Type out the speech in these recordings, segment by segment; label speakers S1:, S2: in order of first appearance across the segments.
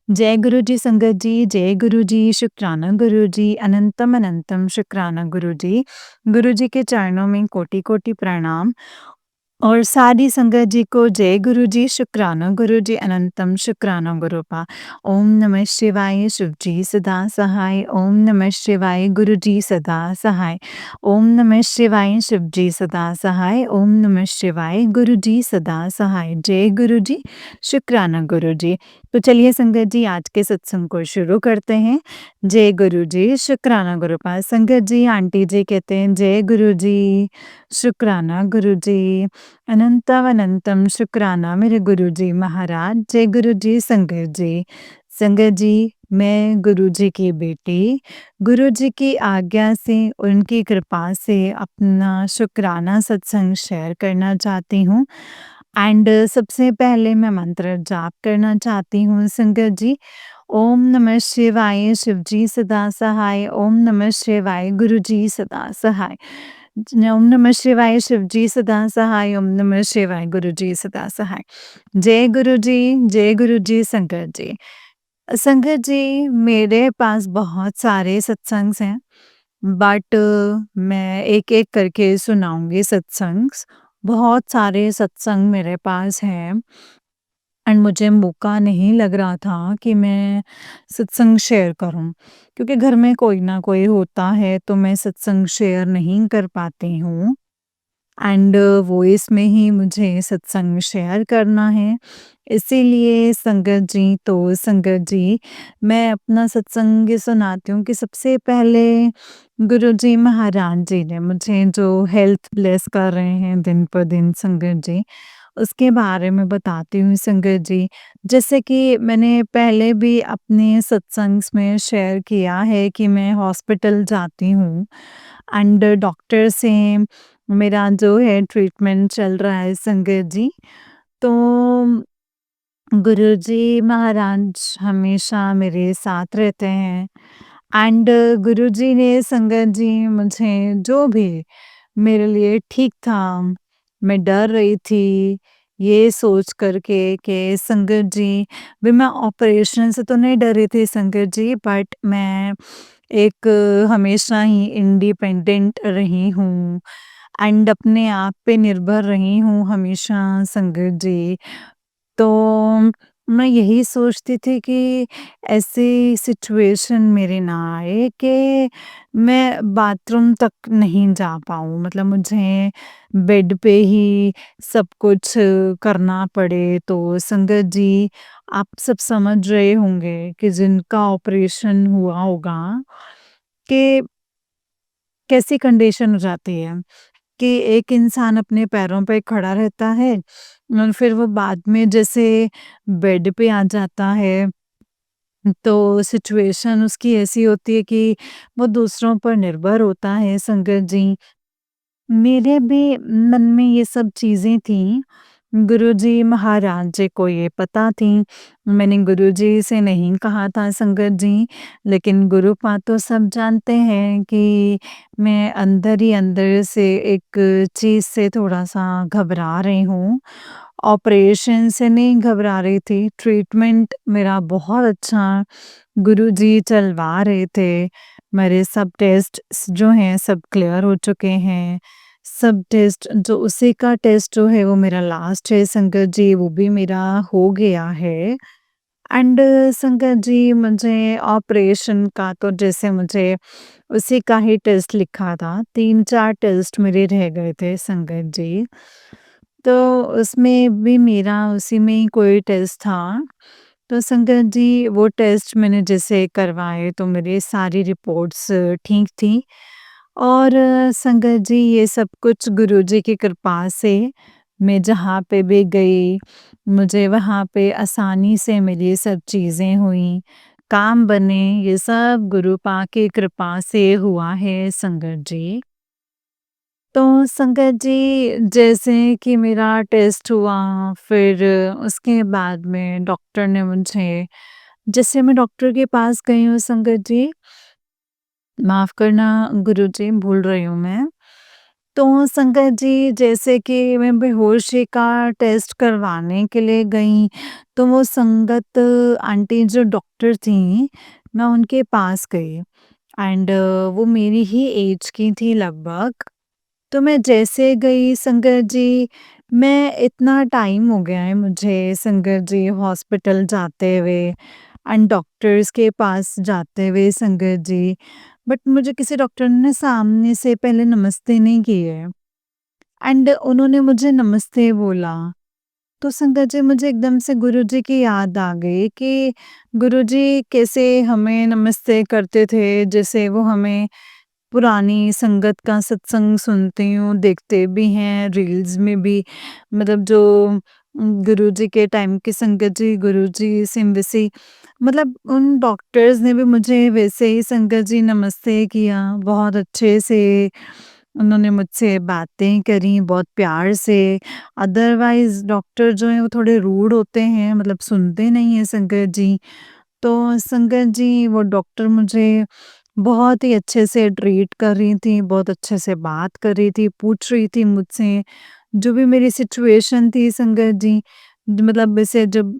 S1: जय गुरु जी संगत जी, जय गुरु जी, शुक्राना गुरु जी, अनंतम अनंतम शुक्राना गुरु जी। गुरु जी के चरणों में कोटि-कोटि प्रणाम और सारी संगत जी को जय गुरु जी, शुक्राना गुरु जी, अनंतम शुक्राना गुरुपा। ओम नमः शिवाय, शिव जी सदा सहाय। ओम नमः शिवाय, गुरु जी सदा सहाय। ओम नमः शिवाय, शिव जी सदा सहाय। ओम नमः शिवाय, गुरु जी सदा सहाय। जय गुरु जी, शुक्राना गुरु जी। तो चलिए संगत जी आज के सत्संग को शुरू करते हैं। जय गुरु जी, शुक्राना गुरुपा। संगत जी, आंटी जी कहते हैं जय गुरु जी, शुक्राना गुरु जी, अनंतम अनंतम शुक्राना मेरे गुरु जी महाराज। जय गुरु जी संगत जी। संगत जी, मैं गुरु जी की बेटी, गुरु जी की आज्ञा से, उनकी कृपा से अपना शुक्राना सत्संग शेयर करना चाहती हूँ। एंड सबसे पहले मैं मंत्र जाप करना चाहती हूँ संगत जी। ओम नमः शिवाय, शिव जी सदा सहाय। ओम नमः शिवाय, गुरु जी सदा सहाय। ओम नमः शिवाय, शिव जी सदा सहाय। ओम नमः शिवाय, गुरु जी सदा सहाय। जय गुरु जी, जय गुरु जी संगत जी। संगत जी, मेरे पास बहुत सारे सत्संग्स हैं, बट मैं एक-एक करके सुनाऊँगी सत्संग्स। बहुत सारे सत्संग मेरे पास हैं एंड मुझे मौका नहीं लग रहा था कि मैं सत्संग शेयर करूँ, क्योंकि घर में कोई ना कोई होता है तो मैं सत्संग शेयर नहीं कर पाती हूँ। एंड वॉइस में ही मुझे सत्संग शेयर करना है। इसीलिए संगत जी मैं अपना सत्संग ये सुनाती हूँ कि सबसे पहले गुरु जी महाराज जी ने मुझे जो हेल्थ ब्लेस कर रहे हैं दिन पर दिन संगत जी, उसके बारे में बताती हूँ संगत जी। जैसे कि मैंने पहले भी अपने सत्संग्स में शेयर किया है कि मैं हॉस्पिटल जाती हूँ एंड डॉक्टर से मेरा जो है ट्रीटमेंट चल रहा है संगत जी। तो गुरुजी महाराज हमेशा मेरे साथ रहते हैं एंड गुरुजी ने संगत जी मुझे जो भी मेरे लिए ठीक था, मैं डर रही थी ये सोच करके कि संगत जी भी मैं ऑपरेशन से तो नहीं डरी थी संगत जी, बट मैं एक हमेशा ही इंडिपेंडेंट रही हूँ एंड अपने आप पे निर्भर रही हूँ हमेशा संगत जी। तो मैं यही सोचती थी कि ऐसी सिचुएशन मेरे ना आए कि मैं बाथरूम तक नहीं जा पाऊँ, मतलब मुझे बेड पे ही सब कुछ करना पड़े। तो संगत जी, आप सब समझ रहे होंगे कि जिनका ऑपरेशन हुआ होगा कि कैसी कंडीशन हो जाती है कि एक इंसान अपने पैरों पे खड़ा रहता है और फिर वो बाद में जैसे बेड पे आ जाता है, तो सिचुएशन उसकी ऐसी होती है कि वो दूसरों पर निर्भर होता है संगत जी। मेरे भी मन में ये सब चीज़ें थी, गुरुजी महाराज जी को ये पता थी। मैंने गुरुजी से नहीं कहा था संगत जी, लेकिन गुरुपा तो सब जानते हैं कि मैं अंदर ही अंदर से एक चीज़ से थोड़ा-सा घबरा रही हूँ। ऑपरेशन से नहीं घबरा रही थी, ट्रीटमेंट मेरा बहुत अच्छा गुरुजी चलवा रहे थे। मेरे सब टेस्ट्स जो हैं सब क्लियर हो चुके हैं। सब टेस्ट जो उसी का टेस्ट जो है वो मेरा लास्ट है संगत जी, वो भी मेरा हो गया है। एंड संगत जी, मुझे ऑपरेशन का तो जैसे मुझे उसी का ही टेस्ट लिखा था, 3-4 टेस्ट मेरे रह गए थे संगत जी। तो उसमें भी मेरा उसी में ही कोई टेस्ट था। तो संगत जी, वो टेस्ट मैंने जैसे करवाए तो मेरी सारी रिपोर्ट्स ठीक थी और संगत जी ये सब कुछ गुरुजी की कृपा से मैं जहाँ पे भी गई, मुझे वहाँ पे आसानी से मेरी सब चीज़ें हुई, काम बने, ये सब गुरुपा की कृपा से हुआ है संगत जी। तो संगत जी, जैसे कि मेरा टेस्ट हुआ, फिर उसके बाद में डॉक्टर ने मुझे, जैसे मैं डॉक्टर के पास गई हूँ संगत जी, माफ़ करना गुरुजी, भूल रही हूँ मैं। तो संगत जी जैसे कि मैं बेहोशी का टेस्ट करवाने के लिए गई, तो वो संगत आंटी जो डॉक्टर थीं, मैं उनके पास गई एंड वो मेरी ही एज की थी लगभग। तो मैं जैसे गई संगत जी, मैं इतना टाइम हो गया है मुझे संगत जी हॉस्पिटल जाते हुए एंड डॉक्टर्स के पास जाते हुए संगत जी, बट मुझे किसी डॉक्टर ने सामने से पहले नमस्ते नहीं की है एंड उन्होंने मुझे नमस्ते बोला। तो संगत जी मुझे एकदम से गुरुजी की याद आ गई कि गुरुजी कैसे हमें नमस्ते करते थे, जैसे वो हमें पुरानी संगत का सत्संग सुनती हूँ, देखते भी हैं रील्स में भी, मतलब जो गुरुजी के टाइम की संगत जी, गुरुजी सेम वैसे ही, मतलब उन डॉक्टर्स ने भी मुझे वैसे ही संगत जी नमस्ते किया, बहुत अच्छे से उन्होंने मुझसे बातें करी बहुत प्यार से। अदरवाइज़ डॉक्टर जो हैं वो थोड़े रूड होते हैं, मतलब सुनते नहीं हैं संगत जी। तो संगत जी वो डॉक्टर मुझे बहुत ही अच्छे से ट्रीट कर रही थी, बहुत अच्छे से बात कर रही थी, पूछ रही थी मुझसे, जो भी मेरी सिचुएशन थी संगत जी, मतलब वैसे जब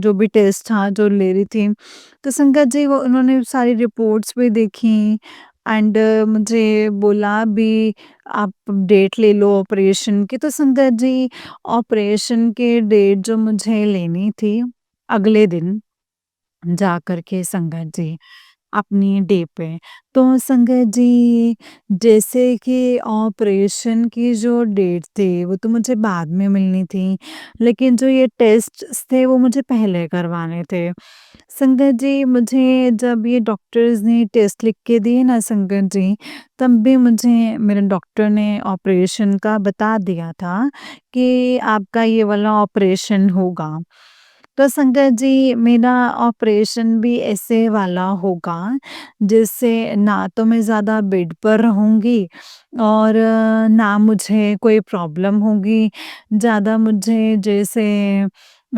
S1: जो भी टेस्ट था जो ले रही थी, तो संगत जी वो उन्होंने सारी रिपोर्ट्स भी देखी एंड मुझे बोला भी आप डेट ले लो ऑपरेशन की। तो संगत जी ऑपरेशन की डेट जो मुझे लेनी थी, अगले दिन जा कर के संगत जी अपनी डे पे। तो संगत जी जैसे कि ऑपरेशन की जो डेट थी वो तो मुझे बाद में मिलनी थी, लेकिन जो ये टेस्ट्स थे वो मुझे पहले करवाने थे। संगत जी मुझे जब ये डॉक्टर्स ने टेस्ट लिख के दिए ना संगत जी, तब भी मुझे मेरे डॉक्टर ने ऑपरेशन का बता दिया था कि आपका ये वाला ऑपरेशन होगा। तो संगत जी मेरा ऑपरेशन भी ऐसे वाला होगा जिससे ना तो मैं ज़्यादा बेड पर रहूँगी और ना मुझे कोई प्रॉब्लम होगी, ज़्यादा मुझे जैसे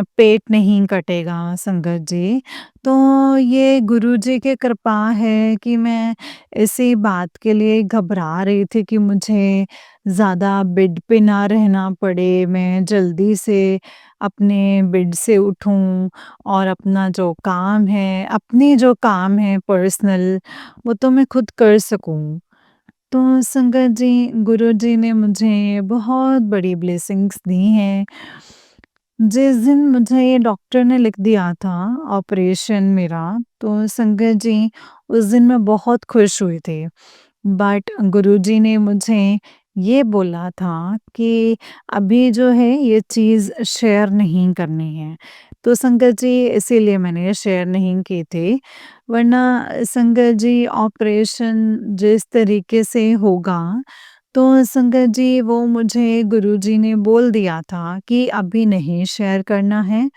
S1: पेट नहीं कटेगा संगत जी। तो ये गुरुजी की कृपा है कि मैं इसी बात के लिए घबरा रही थी कि मुझे ज़्यादा बेड पे ना रहना पड़े, मैं जल्दी से अपने बेड से उठूँ और अपना जो काम है, अपने जो काम है पर्सनल, वो तो मैं खुद कर सकूँ। तो संगत जी, गुरुजी ने मुझे बहुत बड़ी ब्लेसिंग्स दी हैं। जिस दिन मुझे ये डॉक्टर ने लिख दिया था ऑपरेशन मेरा, तो संगत जी उस दिन मैं बहुत खुश हुई थी। बट गुरुजी ने मुझे ये बोला था कि अभी जो है ये चीज़ शेयर नहीं करनी है। तो संगत जी इसीलिए मैंने शेयर नहीं की थी। वरना संगत जी ऑपरेशन जिस तरीके से होगा, तो संगत जी वो मुझे गुरुजी ने बोल दिया था कि अभी नहीं शेयर करना है,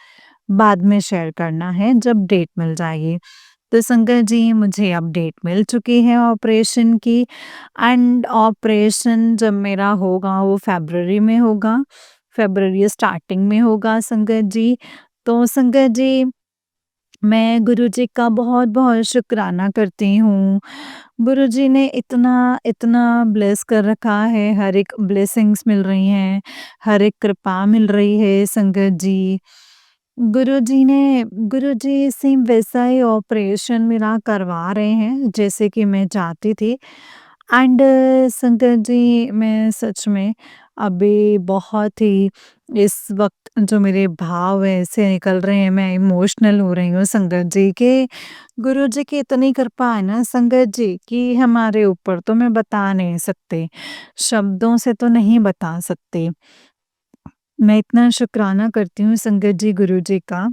S1: बाद में शेयर करना है जब डेट मिल जाएगी। तो संगत जी मुझे अब डेट मिल चुकी है ऑपरेशन की एंड ऑपरेशन जब मेरा होगा वो फ़रवरी में होगा, फ़रवरी स्टार्टिंग में होगा संगत जी। तो संगत जी मैं गुरुजी का बहुत-बहुत शुक्राना करती हूँ। गुरुजी ने इतना, इतना ब्लेस कर रखा है, हर एक ब्लेसिंग्स मिल रही हैं, हर एक कृपा मिल रही है संगत जी। गुरुजी सेम वैसा ही ऑपरेशन मेरा करवा रहे हैं, जैसे कि मैं चाहती थी एंड संगत जी मैं सच में अभी बहुत ही इस वक़्त जो मेरे भाव हैं ऐसे निकल रहे हैं, मैं इमोशनल हो रही हूँ संगत जी कि गुरुजी की इतनी कृपा है ना संगत जी कि हमारे ऊपर तो मैं बता नहीं सकती, शब्दों से तो नहीं बता सकती। मैं इतना शुक्राना करती हूँ संगत जी गुरुजी का।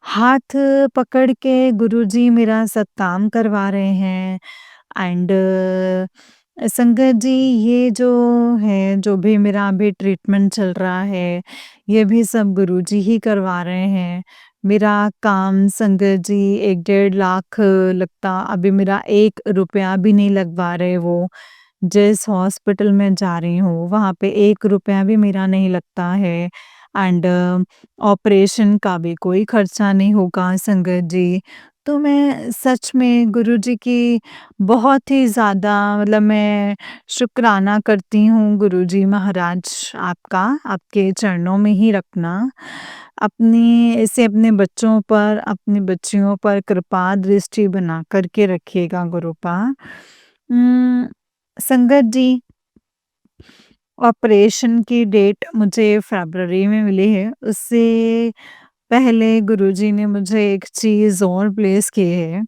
S1: हाथ पकड़ के गुरुजी मेरा सब काम करवा रहे हैं एंड संगत जी ये जो है, जो भी मेरा अभी ट्रीटमेंट चल रहा है, ये भी सब गुरुजी ही करवा रहे हैं। मेरा काम संगत जी 1 डेढ़ लाख लगता, अभी मेरा 1 रुपया भी नहीं लगवा रहे वो। जिस हॉस्पिटल में जा रही हूँ, वहाँ पे 1 रुपया भी मेरा नहीं लगता है एंड ऑपरेशन का भी कोई खर्चा नहीं होगा संगत जी। तो मैं सच में गुरुजी की बहुत ही ज़्यादा मतलब मैं शुकराना करती हूँ गुरुजी महाराज आपका, आपके चरणों में ही रखना। अपनी ऐसे अपने बच्चों पर, अपनी बच्चियों पर कृपा दृष्टि बना कर के रखिएगा गुरूपा। संगत जी, ऑपरेशन की डेट मुझे फ़रवरी में मिली है, उससे पहले गुरुजी ने मुझे एक चीज़ और प्लेस की है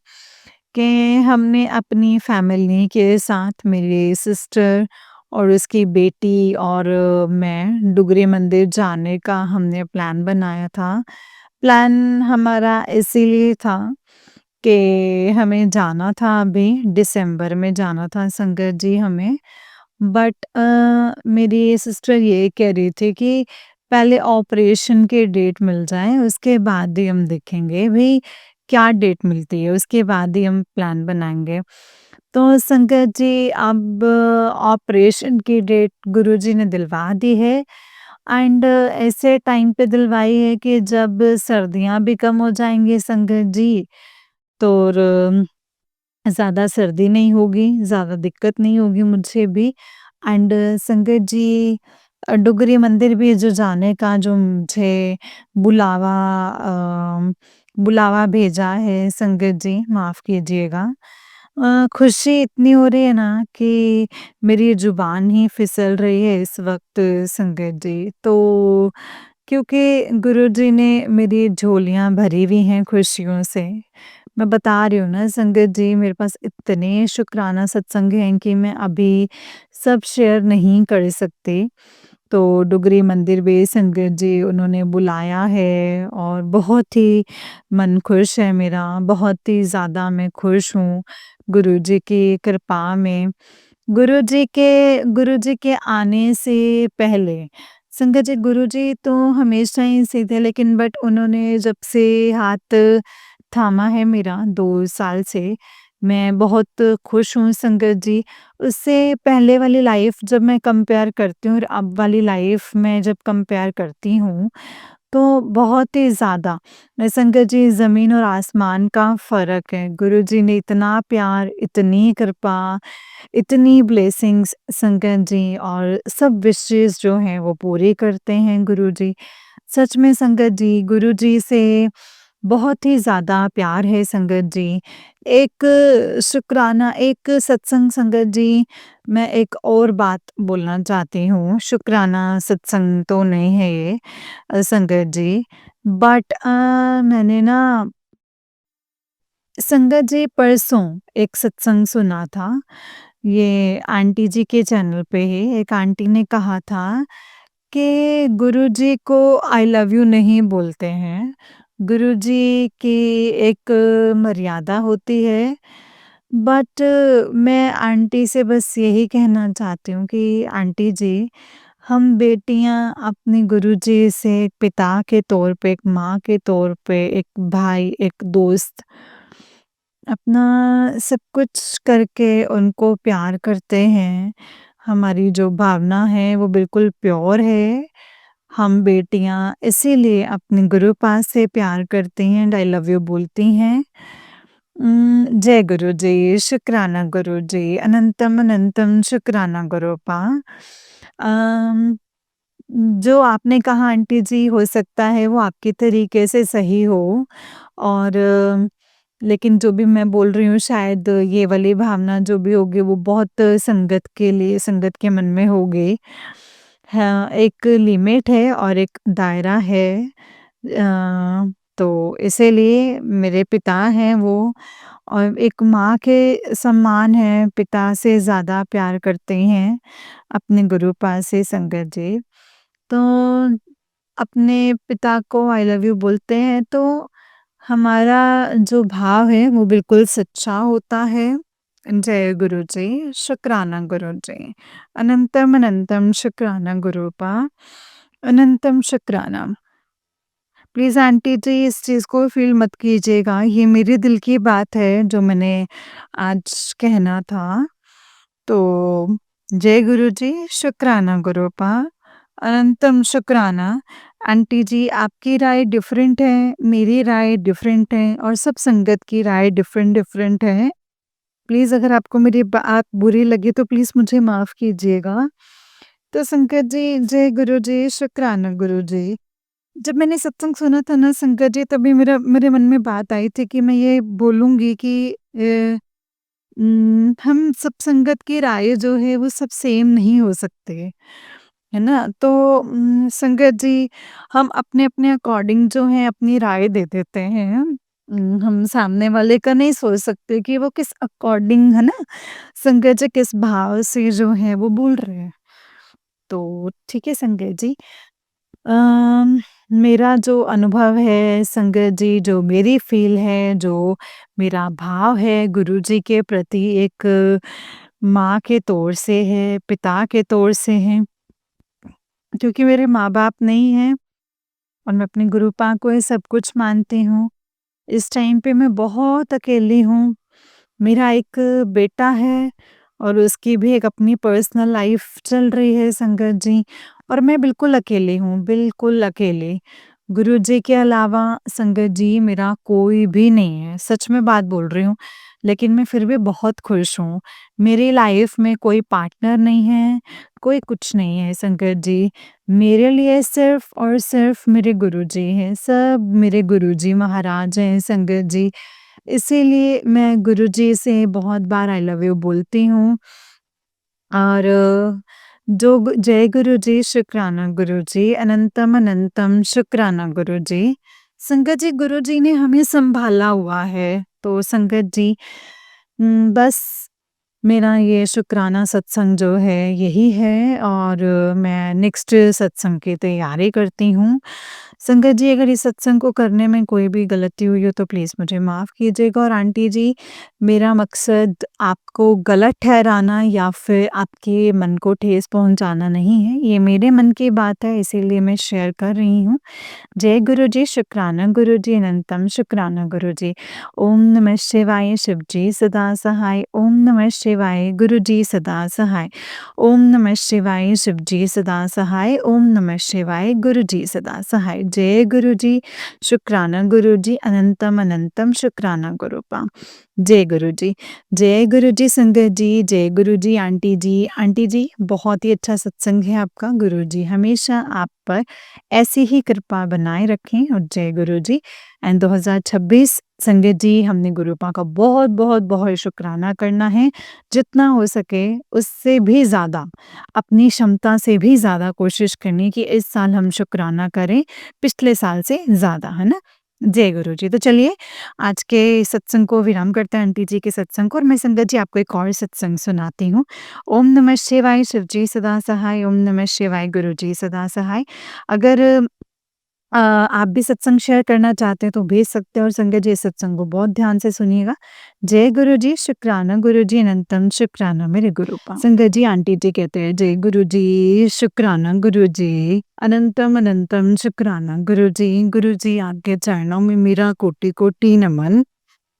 S1: कि हमने अपनी फैमिली के साथ मेरी सिस्टर और उसकी बेटी और मैं डुगरी मंदिर जाने का हमने प्लान बनाया था। प्लान हमारा इसीलिए था कि हमें जाना था अभी दिसंबर में जाना था संगत जी हमें। बट मेरी सिस्टर ये कह रही थी कि पहले ऑपरेशन की डेट मिल जाए उसके बाद ही हम देखेंगे भई क्या डेट मिलती है उसके बाद ही हम प्लान बनाएँगे। तो संगत जी अब ऑपरेशन की डेट गुरुजी ने दिलवा दी है एंड ऐसे टाइम पे दिलवाई है कि जब सर्दियाँ भी कम हो जाएँगी संगत जी, तो ज़्यादा सर्दी नहीं होगी, ज़्यादा दिक्कत नहीं होगी मुझे भी एंड संगत जी डुगरी मंदिर भी जो जाने का जो मुझे बुलावा बुलावा भेजा है संगत जी, माफ़ कीजिएगा। खुशी इतनी हो रही है ना कि मेरी ज़ुबान ही फिसल रही है इस वक़्त संगत जी। तो क्योंकि गुरुजी ने मेरी झोलियाँ भरी हुई हैं खुशियों से। मैं बता रही हूँ ना संगत जी मेरे पास इतने शुकराना सत्संग हैं कि मैं अभी सब शेयर नहीं कर सकती। तो डुगरी मंदिर भी संगत जी उन्होंने बुलाया है और बहुत ही मन खुश है मेरा, बहुत ही ज़्यादा मैं खुश हूँ गुरुजी की कृपा में। गुरुजी के आने से पहले संगत जी गुरुजी तो हमेशा ही सीधे लेकिन बट उन्होंने जब से हाथ थामा है मेरा 2 साल से, मैं बहुत खुश हूँ संगत जी। उससे पहले वाली लाइफ़ जब मैं कंपेयर करती हूँ और अब वाली लाइफ़ में जब कंपेयर करती हूँ, तो बहुत ही ज़्यादा संगत जी ज़मीन और आसमान का फ़र्क है। गुरुजी ने इतना प्यार, इतनी कृपा, इतनी ब्लेसिंग्स संगत जी और सब विशेज़ जो हैं वो पूरी करते हैं गुरुजी। सच में संगत जी, गुरुजी से बहुत ही ज़्यादा प्यार है संगत जी। एक शुकराना एक सत्संग संगत जी, मैं एक और बात बोलना चाहती हूँ, शुकराना सत्संग तो नहीं है ये संगत जी, बट मैंने ना संगत जी परसों एक सत्संग सुना था, ये आंटी जी के चैनल पे है, एक आंटी ने कहा था कि गुरुजी को आई लव यू नहीं बोलते हैं। गुरुजी की एक मर्यादा होती है। बट मैं आंटी से बस यही कहना चाहती हूँ कि आंटी जी, हम बेटियाँ अपने गुरुजी से एक पिता के तौर पे, एक माँ के तौर पे, एक भाई, एक दोस्त अपना सब कुछ करके उनको प्यार करते हैं। हमारी जो भावना है वो बिल्कुल प्योर है। हम बेटियाँ इसीलिए अपने गुरु पास से प्यार करती हैं एंड आई लव यू बोलती हैं। जय गुरु जी, शुक्राना गुरु जी, अनंतम अनंतम शुक्राना गुरूपा। अम, जो आपने कहा आंटी जी हो सकता है वो आपके तरीके से सही हो और लेकिन जो भी मैं बोल रही हूँ शायद ये वाली भावना जो भी होगी वो बहुत संगत के लिए संगत के मन में होगी। हाँ, एक लिमिट है और एक दायरा है। तो इसीलिए मेरे पिता हैं वो और एक माँ के समान हैं, पिता से ज़्यादा प्यार करते हैं अपने गुरु पास से संगत जी। तो अपने पिता को आई लव यू बोलते हैं तो हमारा जो भाव है वो बिल्कुल सच्चा होता है। जय गुरु जी, शुक्राना गुरु जी। अनंतम अनंतम शुक्राना गुरूपा, अनंतम शुक्राना। प्लीज़ आंटी जी इस चीज़ को फ़ील मत कीजिएगा, ये मेरे दिल की बात है जो मैंने आज कहना था। तो जय गुरु जी, शुक्राना गुरूपा, अनंतम शुक्राना आंटी जी आपकी राय डिफरेंट है, मेरी राय डिफरेंट है और सब संगत की राय डिफरेंट डिफरेंट है। प्लीज़ अगर आपको मेरी बात बुरी लगी तो प्लीज़ मुझे माफ़ कीजिएगा। तो संगत जी, जय गुरु जी, शुक्राना गुरु जी। जब मैंने सत्संग सुना था ना संगत जी, तभी मेरे मन में बात आई थी कि मैं ये बोलूँगी कि हम सब संगत की राय जो है वो सब सेम नहीं हो सकते, है ना? तो संगत जी हम अपने-अपने अकॉर्डिंग जो है अपनी राय दे देते हैं। हम सामने वाले का नहीं सोच सकते कि वो किस अकॉर्डिंग, है ना? संगत जी किस भाव से जो है वो बोल रहे हैं। तो ठीक है संगत जी। अम, मेरा जो अनुभव है संगत जी, जो मेरी फ़ील है, जो मेरा भाव है गुरुजी के प्रति एक माँ के तौर से है, पिता के तौर से है, क्योंकि मेरे माँ-बाप नहीं हैं और मैं अपने गुरुपा को ही सब कुछ मानती हूँ। इस टाइम पे मैं बहुत अकेली हूँ। मेरा एक बेटा है और उसकी भी एक अपनी पर्सनल लाइफ़ चल रही है संगत जी, और मैं बिल्कुल अकेली हूँ, बिल्कुल अकेली। गुरुजी के अलावा संगत जी मेरा कोई भी नहीं है, सच में बात बोल रही हूँ, लेकिन मैं फिर भी बहुत खुश हूँ। मेरी लाइफ़ में कोई पार्टनर नहीं है, कोई कुछ नहीं है संगत जी। मेरे लिए सिर्फ़ और सिर्फ़ मेरे गुरुजी हैं, सब मेरे गुरुजी महाराज हैं संगत जी। इसीलिए मैं गुरुजी से बहुत बार आई लव यू बोलती हूँ और जो जय गुरुजी, शुक्राना गुरुजी, अनंतम अनंतम शुक्राना गुरुजी। संगत जी गुरुजी ने हमें सँभाला हुआ है, तो संगत जी बस मेरा ये शुक्राना सत्संग जो है यही है और मैं नेक्स्ट सत्संग की तैयारी करती हूँ। संगत जी अगर इस सत्संग को करने में कोई भी गलती हुई हो तो प्लीज़ मुझे माफ़ कीजिएगा, और आंटी जी मेरा मकसद आपको गलत ठहराना या फिर आपके मन को ठेस पहुँचाना नहीं है। ये मेरे मन की बात है इसीलिए मैं शेयर कर रही हूँ। जय गुरुजी, शुक्राना गुरुजी, अनंतम शुक्राना गुरुजी। ओम नमः शिवाय शिवजी सदा सहाय, ओम नमः शिवाय गुरुजी सदा सहाय, ओम नमः शिवाय शिवजी सदा सहाय, ओम नमः शिवाय गुरुजी सदा सहाय। जय गुरुजी, शुक्राना गुरुजी, अनंतम अनंतम शुक्राना गुरुपा। जय गुरुजी। जय गुरुजी संगत जी, जय गुरुजी आंटी जी बहुत ही अच्छा सत्संग है आपका। गुरुजी हमेशा आप पर ऐसी ही कृपा बनाए रखें और जय गुरुजी। एंड 2026 संगत जी हमने गुरुपा का बहुत शुक्राना करना है। जितना हो सके उससे भी ज़्यादा, अपनी क्षमता से भी ज़्यादा कोशिश करनी कि इस साल हम शुक्राना करें, पिछले साल से ज़्यादा, है ना? जय गुरुजी। तो चलिए आज के सत्संग को विराम करते हैं आंटी जी के सत्संग को, और मैं संगत जी आपको एक और सत्संग सुनाती हूँ। ओम नमः शिवाय शिवजी सदा सहाय, ओम नमः शिवाय गुरुजी सदा सहाय। अगर आप भी सत्संग शेयर करना चाहते हैं तो भेज सकते हैं, और संगत जी इस सत्संग को बहुत ध्यान से सुनिएगा। जय गुरुजी, शुक्राना गुरुजी, अनंतम शुक्राना मेरे गुरुपा। संगत जी आंटी जी कहते हैं जय गुरुजी, शुक्राना गुरुजी, अनंतम अनंतम शुक्राना गुरुजी। गुरुजी आपके चरणों में मेरा कोटि-कोटि नमन।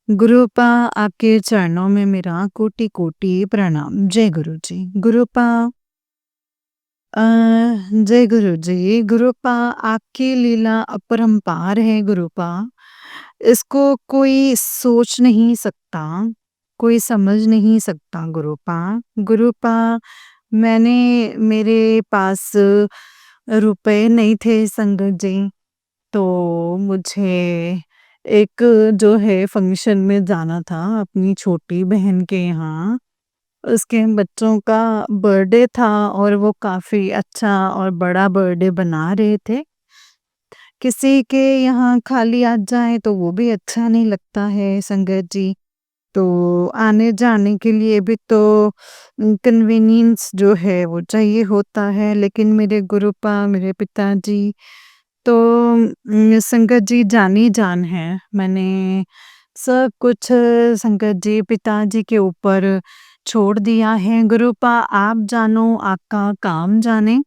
S1: गुरुपा आपके चरणों में मेरा कोटि-कोटि प्रणाम। जय गुरुजी। गुरुपा अ, जय गुरुजी। गुरुपा आपकी लीला अपरंपार है गुरुपा। इसको कोई सोच नहीं सकता, कोई समझ नहीं सकता गुरुपा। गुरुपा मैंने मेरे पास रुपए नहीं थे संगत जी, तो मुझे एक जो है फंक्शन में जाना था अपनी छोटी बहन के यहाँ। उसके बच्चों का बर्थडे था और वो काफ़ी अच्छा और बड़ा बर्थडे बना रहे थे। किसी के यहाँ खाली आ जाए तो वो भी अच्छा नहीं लगता है संगत जी। तो आने-जाने के लिए भी तो कन्वीनियंस जो है वो चाहिए होता है, लेकिन मेरे गुरुपा, मेरे पिताजी तो संगत जी जान-ही-जान हैं। मैंने सब कुछ संगत जी पिताजी के ऊपर छोड़ दिया है। गुरुपा आप जानो, आपका काम जाने।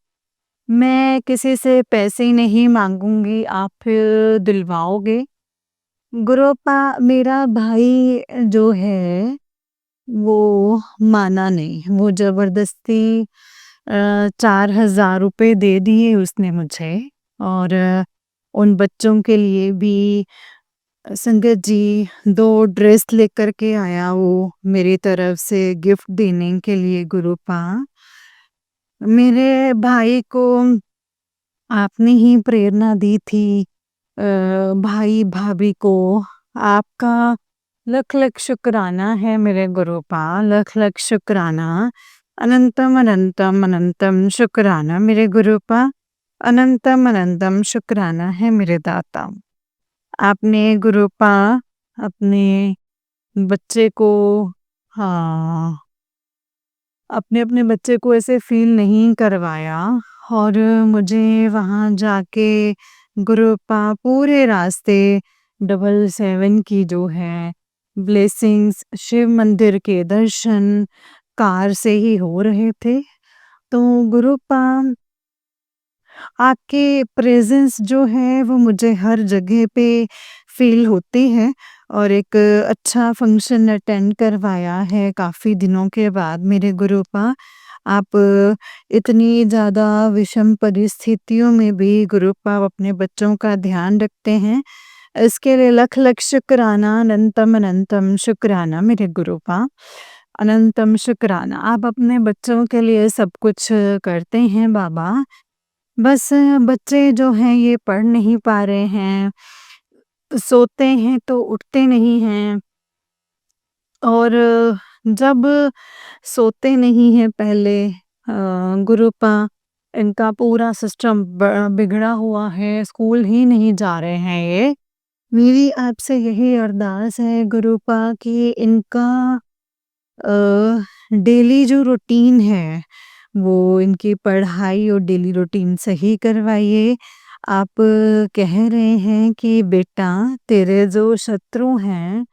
S1: मैं किसी से पैसे नहीं माँगूँगी, आप फिर दिलवाओगे। गुरुपा मेरा भाई जो है वो माना नहीं, वो ज़बरदस्ती 4,000 रुपए दे दिए उसने मुझे। और उन बच्चों के लिए भी संगत जी 2 ड्रेस लेकर के आया वो मेरी तरफ से गिफ्ट देने के लिए गुरुपा। मेरे भाई को आपने ही प्रेरणा दी थी अ, भाई-भाभी को आपका लख-लख शुक्राना है मेरे गुरुपा, लख-लख शुक्राना। अनंतम, अनंतम, अनंतम शुक्राना मेरे गुरुपा। अनंतम, अनंतम शुक्राना है मेरे दाता। आपने गुरुपा अपने बच्चे को हाँ, आपने अपने बच्चे को ऐसे फ़ील नहीं करवाया और मुझे वहाँ जाके गुरुपा पूरे रास्ते 777 की जो है ब्लेसिंग्स शिव मंदिर के दर्शन कार से ही हो रहे थे। तो गुरुपा आपके प्रेज़ेंस जो है वो मुझे हर जगह पे फ़ील होती है और एक अच्छा फ़ंक्शन अटेंड करवाया है काफ़ी दिनों के बाद मेरे गुरुपा। आप इतनी ज़्यादा विषम परिस्थितियों में भी गुरुपा अपने बच्चों का ध्यान रखते हैं। इसके लिए लख-लख शुक्राना, अनंतम, अनंतम शुक्राना मेरे गुरुपा। अनंतम शुक्राना। आप अपने बच्चों के लिए सब कुछ करते हैं बाबा। बस बच्चे जो हैं ये पढ़ नहीं पा रहे हैं, सोते हैं तो उठते नहीं हैं और जब सोते नहीं हैं पहले गुरुपा इनका पूरा सिस्टम बिगड़ा हुआ है, स्कूल ही नहीं जा रहे हैं ये। मेरी आपसे यही अरदास है गुरुपा कि इनका अ, डेली जो रूटीन है वो इनकी पढ़ाई और डेली रूटीन सही करवाइए। आप कह रहे हैं कि बेटा तेरे जो शत्रु हैं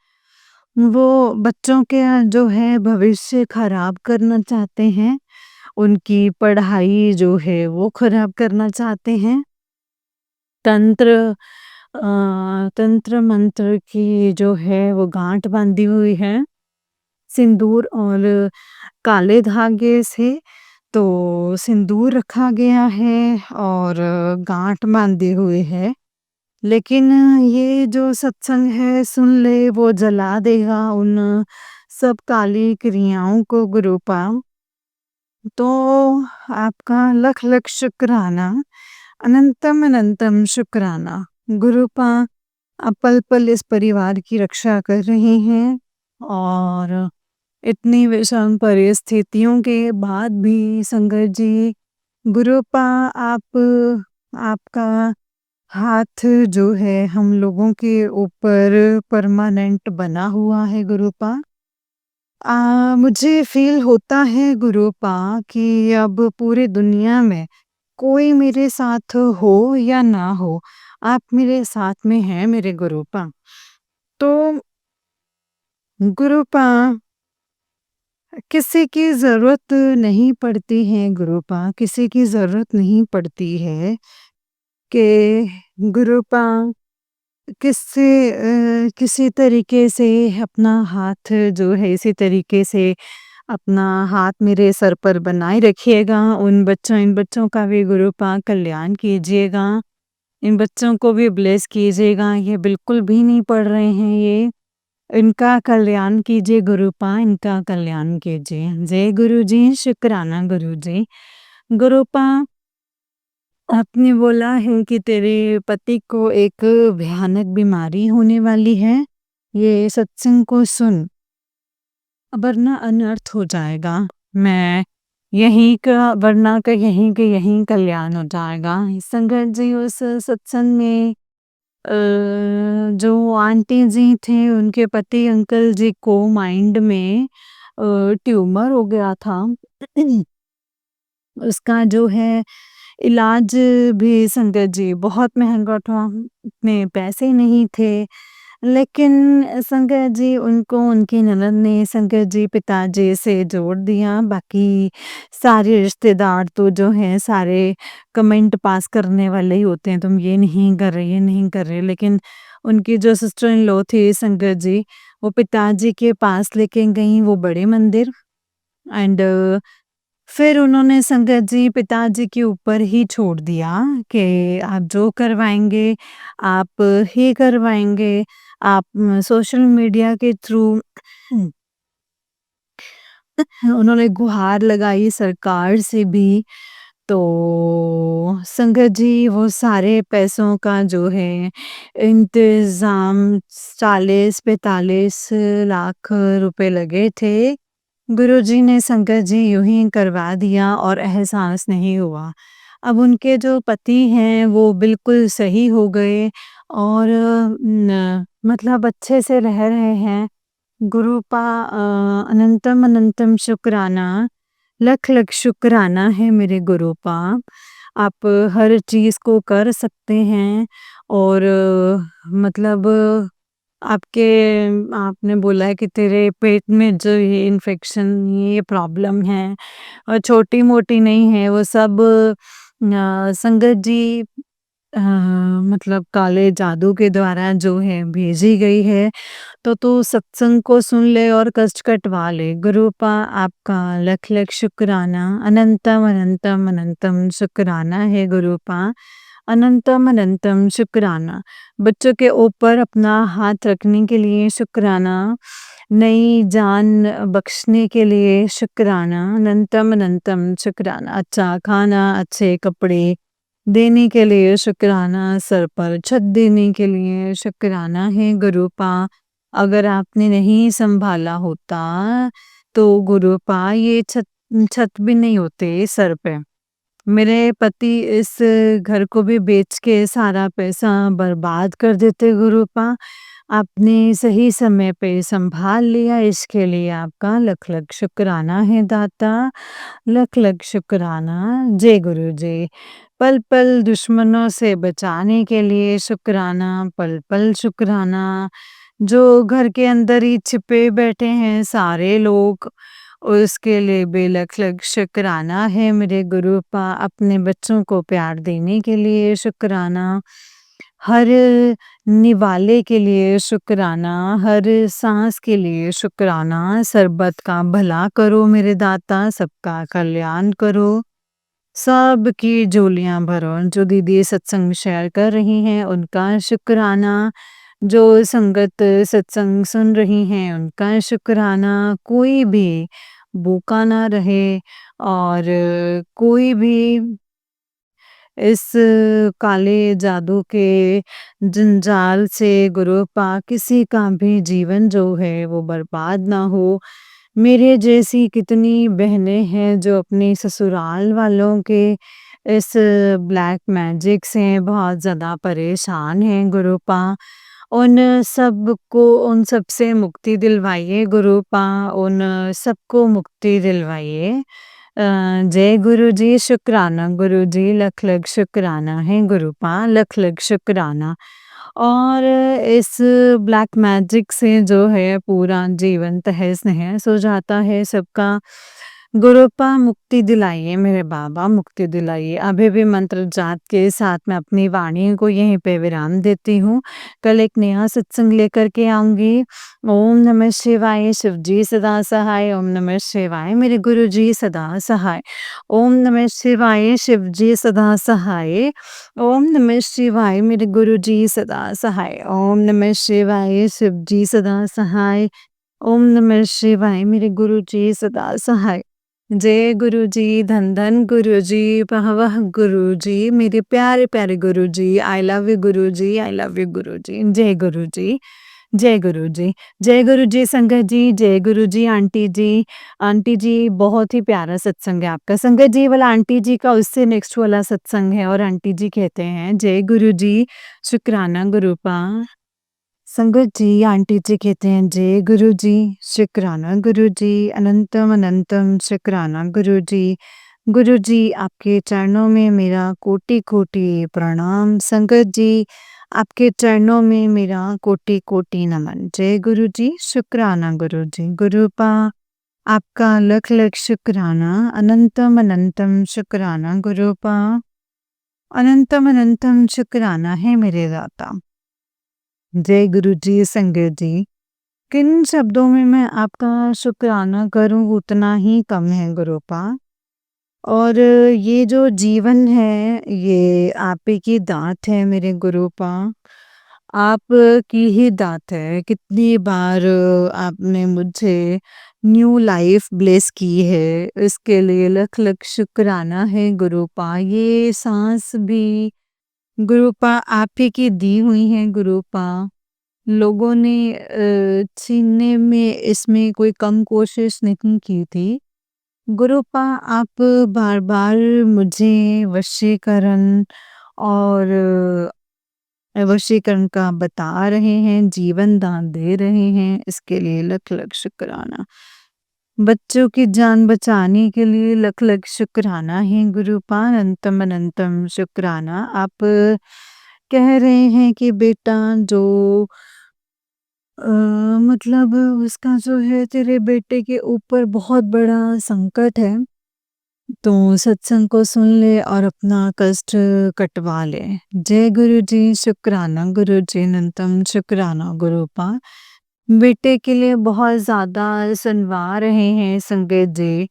S1: वो बच्चों के जो है भविष्य खराब करना चाहते हैं। उनकी पढ़ाई जो है वो खराब करना चाहते हैं। तंत्र तंत्र मंत्र की जो है वो गांठ बांधी हुई है सिंदूर और काले धागे से। तो सिंदूर रखा गया है और गांठ बांधे हुए है। लेकिन ये जो सत्संग है सुन ले वो जला देगा उन सब काली क्रियाओं को गुरुपा। तो आपका लख लख शुक्राना, अनंतम अनंतम शुक्राना। गुरुपा आप पल पल इस परिवार की रक्षा कर रहे हैं और इतनी विषम परिस्थितियों के बाद भी संगत जी गुरुपा आप आपका हाथ जो है हम लोगों के ऊपर परमानेंट बना हुआ है गुरुपा। मुझे फ़ील होता है गुरुपा कि अब पूरी दुनिया में कोई मेरे साथ हो या ना हो, आप मेरे साथ में हैं मेरे गुरुपा। तो गुरुपा किसी की ज़रूरत नहीं पड़ती है गुरुपा, किसी की ज़रूरत नहीं पड़ती है कि गुरुपा किसी तरीके से अपना हाथ जो है इसी तरीके से अपना हाथ मेरे सर पर बनाए रखिएगा। इन बच्चों का भी गुरुपा कल्याण कीजिएगा। इन बच्चों को भी ब्लेस कीजिएगा। ये बिल्कुल भी नहीं पढ़ रहे हैं ये। इनका कल्याण कीजिए गुरुपा, इनका कल्याण कीजिए। जय गुरुजी, शुक्राना गुरुजी। गुरुपा आपने बोला है कि तेरे पति को एक भयानक बीमारी होने वाली है। ये सत्संग को सुन, वरना अनर्थ हो जाएगा। मैं यहीं का वरना का यहीं के यहीं कल्याण हो जाएगा। संगत जी उस सत्संग में जो आंटी जी थे उनके पति अंकल जी को माइंड में ट्यूमर हो गया था। उसका जो है इलाज भी संगत जी बहुत महँगा था, इतने पैसे नहीं थे। लेकिन संगत जी उनको उनकी ननद ने संगत जी पिताजी से जोड़ दिया, बाकी सारे रिश्तेदार तो जो हैं सारे कमेंट पास करने वाले ही होते हैं, तुम ये नहीं कर रहे, ये नहीं कर रहे। लेकिन उनकी जो सिस्टर इन लॉ थी संगत जी, वो पिताजी के पास लेके गईं वो बड़े मंदिर एंड फिर उन्होंने संगत जी पिताजी के ऊपर ही छोड़ दिया कि आप जो करवाएँगे, आप ही करवाएँगे। आप सोशल मीडिया के थ्रू उन्होंने गुहार लगाई सरकार से भी, तो संगत जी वो सारे पैसों का जो है इंतज़ाम 40-45 लाख रुपए लगे थे। गुरुजी ने संगत जी यूँ ही करवा दिया और एहसास नहीं हुआ। अब उनके जो पति हैं वो बिल्कुल सही हो गए और न मतलब अच्छे से रह रहे हैं। गुरूपा अनंतम अनंतम शुक्राना, लख लख शुक्राना है मेरे गुरूपा। आप हर चीज़ को कर सकते हैं और मतलब आपके आपने बोला है कि तेरे पेट में जो ये इन्फेक्शन ये प्रॉब्लम है और छोटी-मोटी नहीं है वो सब संगत जी मतलब काले जादू के द्वारा जो है भेजी गई है। तो तू सत्संग को सुन ले और कष्ट कटवा ले। गुरूपा आपका लख लख शुक्राना, अनंतम अनंतम अनंतम शुक्राना है गुरूपा। अनंतम अनंतम शुक्राना। बच्चों के ऊपर अपना हाथ रखने के लिए शुक्राना, नई जान बख्शने के लिए शुक्राना, अनंतम अनंतम शुक्राना। अच्छा खाना, अच्छे कपड़े देने के लिए शुक्राना, सर पर छत देने के लिए शुक्राना है गुरूपा। अगर आपने नहीं सँभाला होता, तो गुरूपा ये छत छत भी नहीं होते सर पे। मेरे पति इस घर को भी बेच के सारा पैसा बर्बाद कर देते गुरूपा। आपने सही समय पे सँभाल लिया इसके लिए आपका लख लख शुक्राना है दाता। लख लख शुक्राना। जय गुरु जी। पल पल दुश्मनों से बचाने के लिए शुक्राना, पल पल शुक्राना। जो घर के अंदर ही छिपे बैठे हैं सारे लोग, उसके लिए भी लख लख शुक्राना है मेरे गुरूपा। अपने बच्चों को प्यार देने के लिए शुक्राना, हर निवाले के लिए शुक्राना, हर साँस के लिए शुक्राना। सर्बत का भला करो मेरे दाता, सबका कल्याण करो, सबकी झोलियाँ भरो। जो दीदी सत्संग शेयर कर रही हैं उनका शुक्राना, जो संगत सत्संग सुन रही हैं उनका शुक्राना। कोई भी भूखा ना रहे और कोई भी इस काले जादू के जंजाल से गुरूपा किसी का भी जीवन जो है वो बर्बाद ना हो। मेरे जैसी कितनी बहनें हैं जो अपने ससुराल वालों के इस ब्लैक मैजिक से बहुत ज़्यादा परेशान हैं गुरूपा। उन सबको उन सब से मुक्ति दिलवाइए गुरूपा, उन सबको मुक्ति दिलवाइए। जय गुरु जी, शुक्राना गुरु जी, लख लख शुक्राना है गुरूपा, लख लख शुक्राना। और इस ब्लैक मैजिक से जो है पूरा जीवन तहस-नहस हो जाता है सबका। गुरूपा मुक्ति दिलाइए मेरे बाबा, मुक्ति दिलाइए। अभी भी मंत्र जाप के साथ मैं अपनी वाणी को यहीं पे विराम देती हूँ। कल एक नया सत्संग लेकर के आऊँगी। ओम नमः शिवाय, शिव जी सदा सहाय। ओम नमः शिवाय, मेरे गुरु जी सदा सहाय। ओम नमः शिवाय, शिव जी सदा सहाय। ओम नमः शिवाय, मेरे गुरु जी सदा सहाय। ओम नमः शिवाय, शिव जी सदा सहाय। ओम नमः शिवाय, मेरे गुरु जी सदा सहाय। जय गुरु जी, धन धन गुरु जी, वाह वाह गुरु जी, मेरे प्यारे प्यारे गुरु जी। I love you Guru ji, I love you गुरु जी। जय गुरु जी, जय गुरु जी, जय गुरु जी संगत जी, जय गुरु जी आंटी जी। आंटी जी बहुत ही प्यारा सत्संग है आपका। संगत जी वाला आंटी जी का उससे नेक्स्ट वाला सत्संग है और आंटी जी कहते हैं जय गुरु जी, शुक्राना गुरूपा। संगत जी, आंटी जी कहते हैं जय गुरु जी, शुक्राना गुरु जी, अनंतम अनंतम शुक्राना गुरु जी। गुरु जी आपके चरणों में मेरा कोटि-कोटि प्रणाम। संगत जी आपके चरणों में मेरा कोटि-कोटि नमन। जय गुरु जी, शुक्राना गुरु जी। गुरूपा आपका लख लख शुक्राना, अनंतम अनंतम शुक्राना गुरूपा। अनंतम अनंतम शुक्राना है मेरे दाता। जय गुरु जी, संगत जी। किन शब्दों में मैं आपका शुक्राना करूँ उतना ही कम है गुरूपा। और ये जो जीवन है, ये आप ही की दात है मेरे गुरुपा। आप की ही दात है। कितनी बार आपने मुझे न्यू लाइफ ब्लेस की है, इसके लिए लख-लख शुक्राना है गुरुपा। ये साँस भी गुरुपा आप ही की दी हुई हैं गुरुपा। लोगों ने छीनने में इसमें कोई कम कोशिश नहीं की थी। गुरुपा आप बार-बार मुझे वशीकरण और वशीकरण का बता रहे हैं, जीवन दान दे रहे हैं, इसके लिए लख-लख शुक्राना। बच्चों की जान बचाने के लिए लख-लख शुक्राना है गुरुपा, अनंतम अनंतम शुक्राना। आप कह रहे हैं कि बेटा जो अ, मतलब उसका जो है तेरे बेटे के ऊपर बहुत बड़ा संकट है। तो सत्संग को सुन ले और अपना कष्ट कटवा ले। जय गुरु जी, शुक्राना गुरु जी, अनंतम शुक्राना गुरुपा। बेटे के लिए बहुत ज़्यादा सुनवा रहे हैं संगत जी।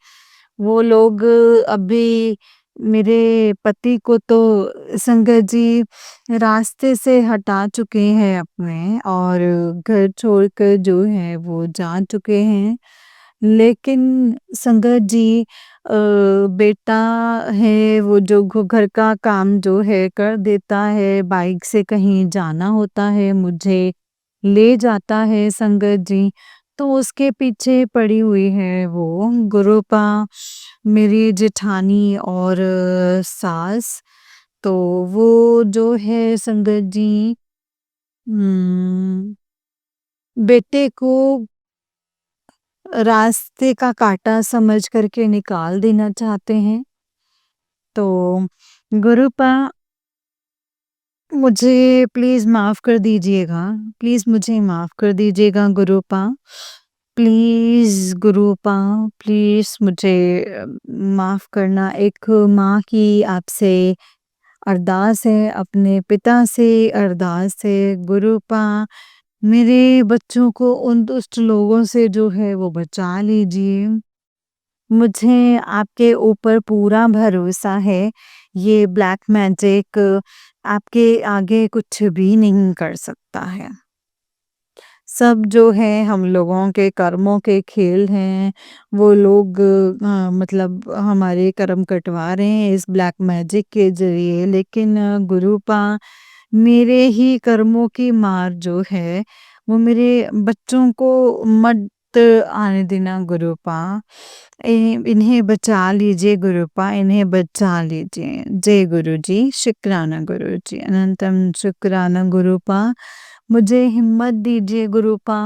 S1: वो लोग अभी मेरे पति को तो संगत जी रास्ते से हटा चुके हैं अपने और घर छोड़कर जो है वो जा चुके हैं। लेकिन संगत जी बेटा है वो जो घर का काम जो है कर देता है, बाइक से कहीं जाना होता है मुझे ले जाता है संगत जी। तो उसके पीछे पड़ी हुई है वो गुरुपा मेरी जेठानी और सास। तो वो जो है संगत जी बेटे को रास्ते का कांटा समझ करके निकाल देना चाहते हैं। तो गुरुपा मुझे प्लीज़ माफ़ कर दीजिएगा। प्लीज़ मुझे माफ़ कर दीजिएगा गुरुपा। प्लीज़ गुरुपा, प्लीज़ मुझे माफ़ करना। एक माँ की आपसे अरदास है, अपने पिता से अरदास है गुरुपा मेरे बच्चों को उन दुष्ट लोगों से जो है वो बचा लीजिए। मुझे आपके ऊपर पूरा भरोसा है। ये ब्लैक मैजिक आपके आगे कुछ भी नहीं कर सकता है। सब जो है हम लोगों के कर्मों के खेल हैं। वो लोग मतलब हमारे कर्म कटवा रहे हैं इस ब्लैक मैजिक के ज़रिए। लेकिन गुरुपा मेरे ही कर्मों की मार जो है वो मेरे बच्चों को मत आने देना गुरुपा। इन्हें बचा लीजिए गुरुपा, इन्हें बचा लीजिए। जय गुरु जी, शुक्राना गुरु जी, अनंतम शुक्राना गुरुपा। मुझे हिम्मत दीजिए गुरुपा,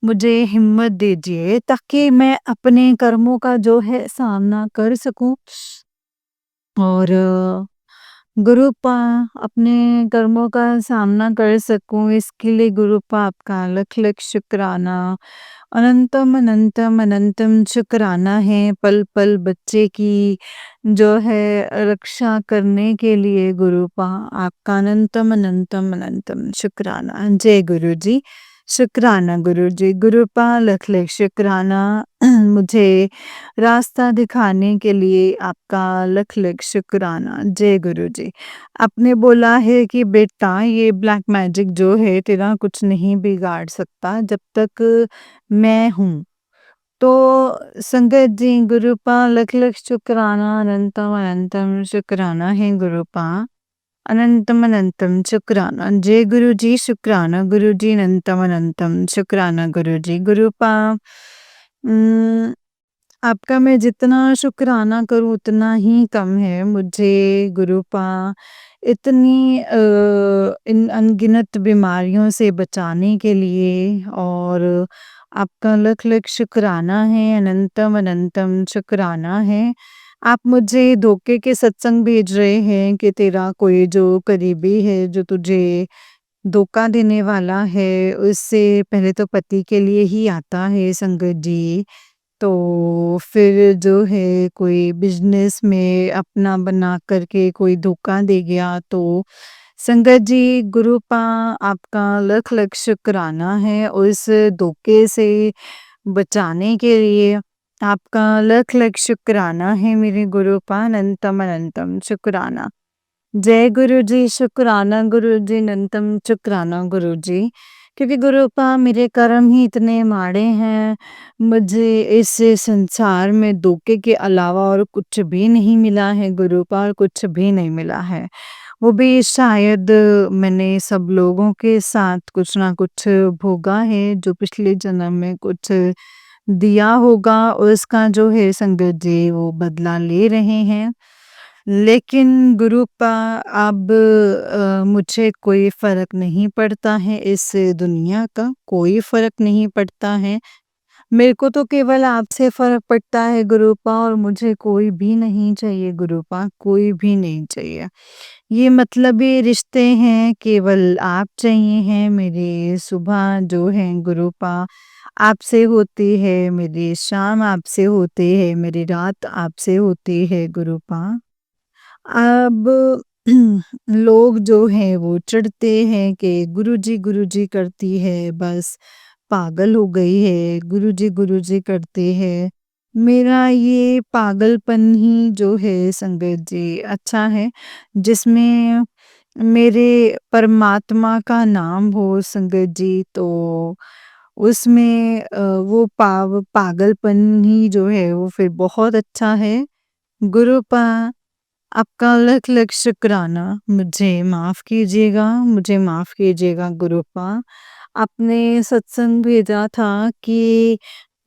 S1: मुझे हिम्मत दीजिए ताकि मैं अपने कर्मों का जो है सामना कर सकूं और गुरुपा अपने कर्मों का सामना कर सकूं इसके लिए गुरुपा आपका लख लख शुक्राना। अनंतम अनंतम अनंतम शुक्राना है पल पल बच्चे की जो है रक्षा करने के लिए गुरुपा आपका अनंतम अनंतम अनंतम शुक्राना। जय गुरु जी, शुक्राना गुरु जी। गुरुपा लख लख शुक्राना मुझे रास्ता दिखाने के लिए आपका लख लख शुक्राना। जय गुरु जी। आपने बोला है कि बेटा ये ब्लैक मैजिक जो है तेरा कुछ नहीं बिगाड़ सकता जब तक मैं हूँ। तो संगत जी गुरुपा लख लख शुक्राना, अनंतम अनंतम शुक्राना है गुरुपा। अनंतम अनंतम शुक्राना। जय गुरु जी, शुक्राना गुरु जी, अनंतम अनंतम शुक्राना गुरु जी। गुरुपा आपका मैं जितना शुक्राना करूँ उतना ही कम है। मुझे गुरुपा इतनी इन अनगिनत बीमारियों से बचाने के लिए और आपका लख लख शुक्राना है, अनंतम अनंतम शुक्राना है। आप मुझे धोखे के सत्संग भेज रहे हैं कि तेरा कोई जो करीबी है जो तुझे धोखा देने वाला है, उससे पहले तो पति के लिए ही आता है संगत जी। तो फिर जो है कोई बिज़नेस में अपना बना करके कोई धोखा दे गया तो संगत जी गुरुपा आपका लख लख शुक्राना है उस धोखे से बचाने के लिए। आपका लख लख शुक्राना है मेरे गुरुपा, अनंतम अनंतम शुक्राना। जय गुरु जी, शुक्राना गुरु जी, अनंतम शुक्राना गुरु जी। क्योंकि गुरुपा मेरे कर्म ही इतने माड़े हैं, मुझे इस संसार में धोखे के अलावा और कुछ भी नहीं मिला है गुरुपा, और कुछ भी नहीं मिला है। वो भी शायद मैंने सब लोगों के साथ कुछ ना कुछ भोगा है, जो पिछले जन्म में कुछ दिया होगा, और उसका जो है संगत जी वो बदला ले रहे हैं। लेकिन गुरुपा अब मुझे कोई फ़र्क नहीं पड़ता है इस दुनिया का, कोई फ़र्क नहीं पड़ता है। मेरे को तो केवल आपसे फ़र्क पड़ता है गुरुपा, और मुझे कोई भी नहीं चाहिए गुरुपा, कोई भी नहीं चाहिए। ये मतलबी रिश्ते हैं, केवल आप चाहिए हैं, मेरी सुबह जो है गुरुपा आपसे होती है, मेरी शाम आपसे होती है, मेरी रात आपसे होती है गुरुपा। अब लोग जो हैं वो चिढ़ते हैं कि गुरुजी करती है, बस पागल हो गई है, गुरुजी करती है। मेरा ये पागलपन ही जो है संगत जी अच्छा है, जिसमें मेरे परमात्मा का नाम हो संगत जी, तो उसमें वो पागलपन ही जो है वो फिर बहुत अच्छा है। गुरुपा आपका लख लख शुक्राना, मुझे माफ़ कीजिएगा गुरुपा। आपने सत्संग भेजा था कि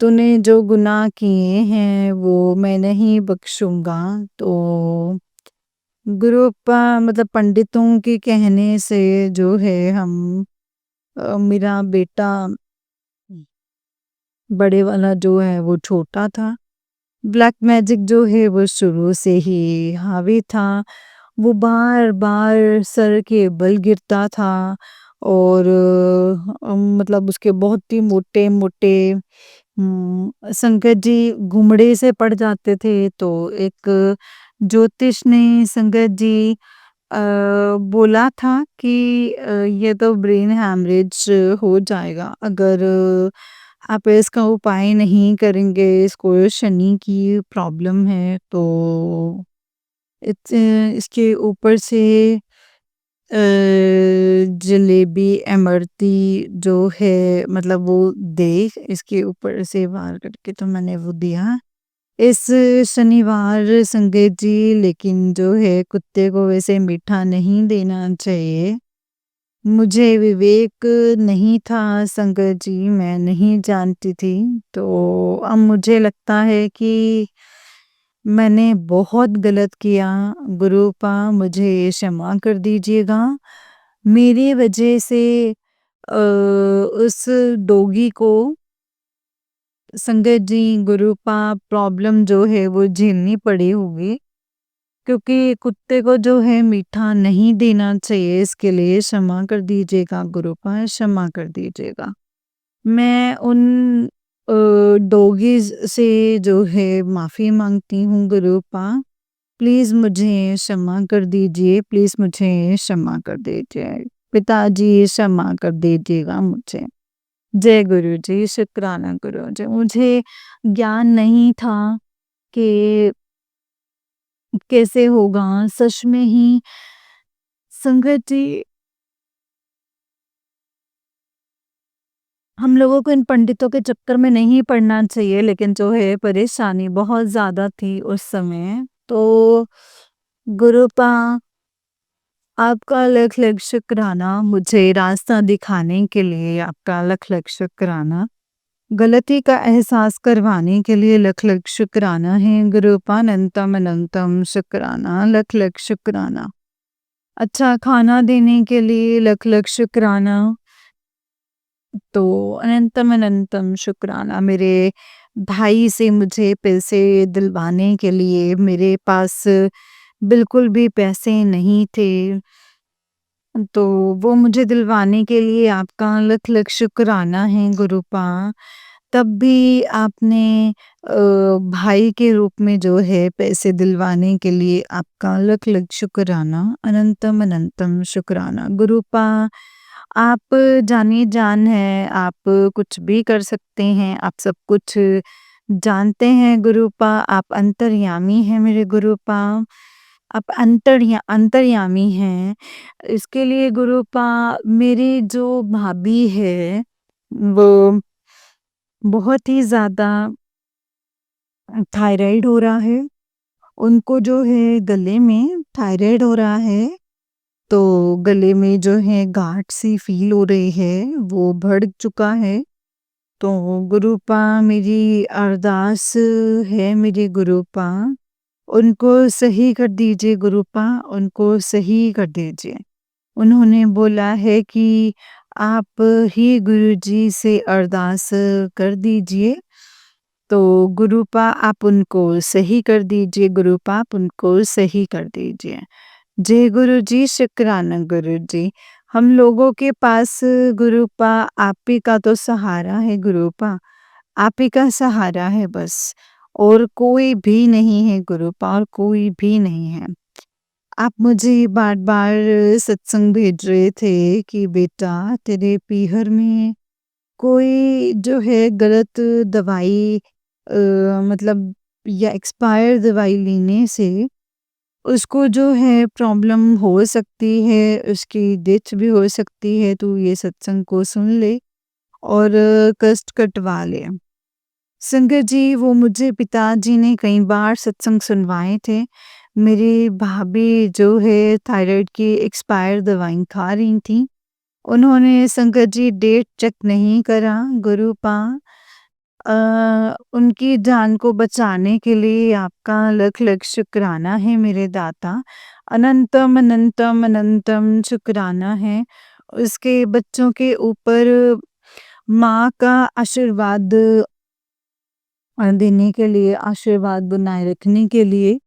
S1: तूने जो गुनाह किए हैं वो मैं नहीं बख्शूँगा। तो गुरुपा मतलब पंडितों के कहने से जो है हम मेरा बेटा बड़े वाला जो है वो छोटा था। ब्लैक मैजिक जो है वो शुरू से ही हावी था। वो बार-बार सर के बल गिरता था, और मतलब उसके बहुत ही मोटे-मोटे संकट जी घुमड़े से पड़ जाते थे। तो एक ज्योतिष ने संगत जी बोला था कि ये तो ब्रेन हैमरेज हो जाएगा अगर आप इसका उपाय नहीं करेंगे, इसको शनि की प्रॉब्लम है, तो इसके ऊपर से अ, जलेबी इमरती जो है मतलब वो दे, इसके ऊपर से वार करके तो मैंने वो दिया इस शनिवार संगत जी। लेकिन जो है कुत्ते को वैसे मीठा नहीं देना चाहिए। मुझे विवेक नहीं था संगत जी, मैं नहीं जानती थी। तो अब मुझे लगता है कि मैंने बहुत गलत किया गुरुपा, मुझे क्षमा कर दीजिएगा। मेरी वजह से उस डॉगी को संगत जी गुरुपा प्रॉब्लम जो है वो झेलनी पड़ी होगी, क्योंकि कुत्ते को जो है मीठा नहीं देना चाहिए, इसके लिए क्षमा कर दीजिएगा गुरुपा, क्षमा कर दीजिएगा। मैं उन डॉगीज़ से जो है माफ़ी माँगती हूँ गुरुपा। प्लीज़ मुझे क्षमा कर दीजिए, प्लीज़ मुझे क्षमा कर दीजिए। पिताजी क्षमा कर दीजिएगा मुझे। जय गुरुजी, शुक्राना गुरुजी। मुझे ज्ञान नहीं था कि कैसे होगा, सच में ही संगत जी हम लोगों को इन पंडितों के चक्कर में नहीं पड़ना चाहिए, लेकिन जो है परेशानी बहुत ज़्यादा थी उस समय। तो गुरुपा आपका लख लख शुक्राना, मुझे रास्ता दिखाने के लिए आपका लख लख शुक्राना। गलती का एहसास करवाने के लिए लख लख शुक्राना है गुरुपा, अनंतम अनंतम शुक्राना, लख लख शुक्राना। अच्छा खाना देने के लिए लख लख शुक्राना। तो अनंतम अनंतम शुक्राना। मेरे भाई से मुझे पैसे दिलवाने के लिए, मेरे पास बिल्कुल भी पैसे नहीं थे, तो वो मुझे दिलवाने के लिए आपका लख लख शुक्राना है गुरुपा। तब भी आपने भाई के रूप में जो है पैसे दिलवाने के लिए आपका लख लख शुक्राना, अनंतम अनंतम शुक्राना गुरुपा। आप जानी जान है, आप कुछ भी कर सकते हैं, आप सब कुछ जानते हैं गुरुपा आप अंतर्यामी हैं मेरे गुरुपा, आप अंतर्यामी हैं। इसके लिए गुरुपा मेरी जो भाभी है, वो बहुत ही ज़्यादा थायराइड हो रहा है। उनको जो है गले में थायराइड हो रहा है, तो गले में जो है गाँठ सी फ़ील हो रही है, वो बढ़ चुका है। तो गुरुपा मेरी अरदास है मेरे गुरुपा, उनको सही कर दीजिए गुरुपा, उनको सही कर दीजिए। उन्होंने बोला है कि आप ही गुरुजी से अरदास कर दीजिए, तो गुरुपा आप उनको सही कर दीजिए, गुरुपा आप उनको सही कर दीजिए। जय गुरुजी, शुक्राना गुरुजी। हम लोगों के पास गुरुपा आप ही का तो सहारा है गुरुपा, आप ही का सहारा है बस, और कोई भी नहीं है गुरुपा, और कोई भी नहीं है। आप मुझे बार-बार सत्संग भेज रहे थे कि बेटा तेरे पीहर में कोई जो है गलत दवाई मतलब या एक्सपायर दवाई लेने से उसको जो है प्रॉब्लम हो सकती है, उसकी डेथ भी हो सकती है, तू ये सत्संग को सुन ले और कष्ट कटवा ले। संगत जी, वो मुझे पिताजी ने कई बार सत्संग सुनवाए थे। मेरी भाभी जो है थायराइड की एक्सपायर दवाई खा रही थी। उन्होंने संगत जी डेट चेक नहीं करा गुरुपा। उनकी जान को बचाने के लिए आपका लख-लख शुक्राना है मेरे दाता। अनंतम, अनंतम, अनंतम शुक्राना है। उसके बच्चों के ऊपर माँ का आशीर्वाद देने के लिए, आशीर्वाद बनाए रखने के लिए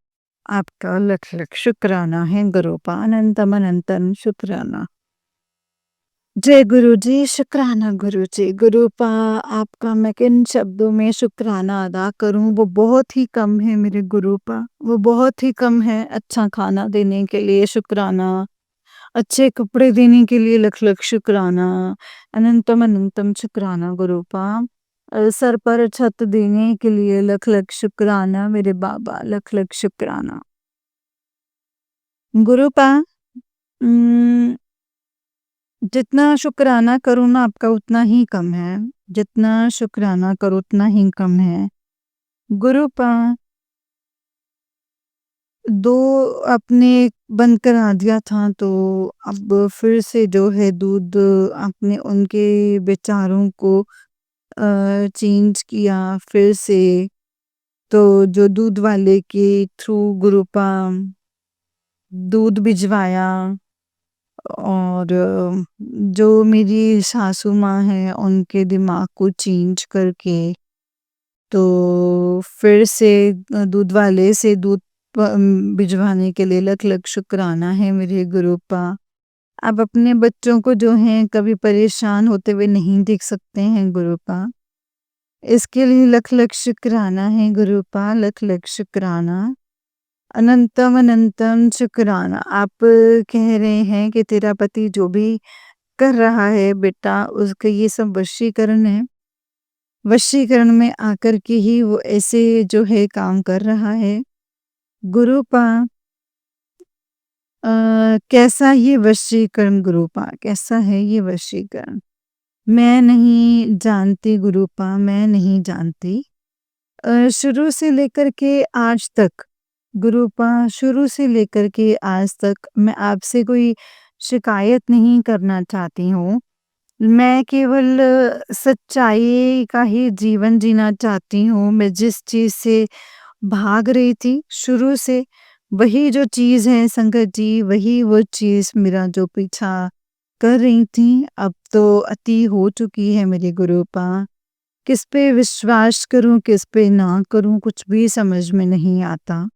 S1: आपका लख-लख शुक्राना है गुरुपा। अनंतम, अनंतम शुक्राना। जय गुरुजी, शुक्राना गुरुजी। गुरुपा आपका मैं किन शब्दों में शुक्राना अदा करूँ, वो बहुत ही कम है मेरे गुरुपा, वो बहुत ही कम है। अच्छा खाना देने के लिए शुक्राना, अच्छे कपड़े देने के लिए लख-लख शुक्राना, अनंतम अनंतम शुक्राना गुरुपा। सर पर छत देने के लिए लख-लख शुक्राना मेरे बाबा, लख-लख शुक्राना। गुरुपा जितना शुक्राना करूँ ना आपका उतना ही कम है, जितना शुक्राना करो उतना ही कम है। गुरुपा 2 आपने बंद करा दिया था, तो अब फिर से जो है दूध आपने उनके विचारों को चेंज किया फिर से, तो जो दूध वाले के थ्रू गुरुपा दूध भिजवाया, और जो मेरी सासू माँ हैं उनके दिमाग को चेंज करके, तो फिर से दूध वाले से दूध भिजवाने के लिए लख-लख शुक्राना है मेरे गुरुपा। आप अपने बच्चों को जो हैं कभी परेशान होते हुए नहीं देख सकते हैं गुरुपा। इसके लिए लख-लख शुक्राना है गुरुपा, लख-लख शुक्राना। अनंतम अनंतम शुक्राना। आप कह रहे हैं कि तेरा पति जो भी कर रहा है बेटा, उसका ये सब वशीकरण है। वशीकरण में आकर के ही वो ऐसे जो है काम कर रहा है। गुरुपा कैसा ये वशीकरण गुरुपा, कैसा है ये वशीकरण? मैं नहीं जानती गुरुपा, मैं नहीं जानती। शुरू से लेकर के आज तक गुरुपा, शुरू से लेकर के आज तक मैं आपसे कोई शिकायत नहीं करना चाहती हूँ। मैं केवल सच्चाई का ही जीवन जीना चाहती हूँ। मैं जिस चीज़ से भाग रही थी शुरू से, वही जो चीज़ है संगत जी, वही वो चीज़ मेरा जो पीछा कर रही थी, अब तो अति हो चुकी है मेरे गुरुपा। किस पे विश्वास करूँ, किस पे ना करूँ, कुछ भी समझ में नहीं आता।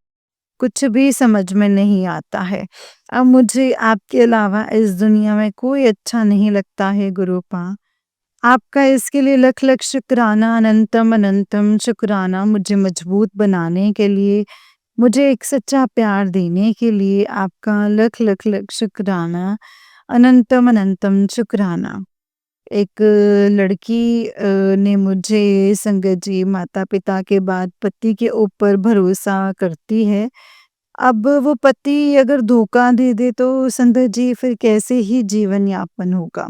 S1: कुछ भी समझ में नहीं आता है। अब मुझे आपके अलावा इस दुनिया में कोई अच्छा नहीं लगता है गुरुपा। आपका इसके लिए लख-लख शुक्राना, अनंतम अनंतम शुक्राना, मुझे मजबूत बनाने के लिए, मुझे एक सच्चा प्यार देने के लिए आपका लख लख लख शुक्राना, अनंतम अनंतम शुक्राना। एक लड़की ने मुझे संगत जी माता-पिता के बाद पति के ऊपर भरोसा करती है। अब वो पति अगर धोखा दे दे तो संगत जी फिर कैसे ही जीवन यापन होगा?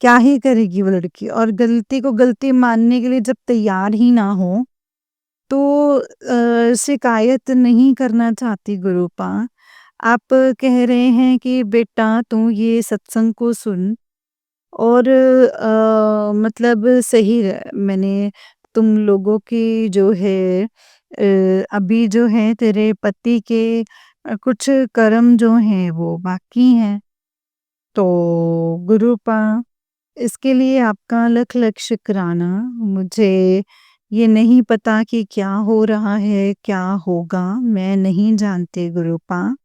S1: क्या ही करेगी वो लड़की? और गलती को गलती मानने के लिए जब तैयार ही ना हो, तो शिकायत नहीं करना चाहती गुरूपा। आप कह रहे हैं कि बेटा तू ये सत्संग को सुन और मतलब सही है, मैंने तुम लोगों की जो है अभी जो है तेरे पति के कुछ कर्म जो हैं वो बाकी हैं। तो गुरूपा इसके लिए आपका लख लख शुक्राना। मुझे ये नहीं पता कि क्या हो रहा है, क्या होगा, मैं नहीं जानती गुरूपा।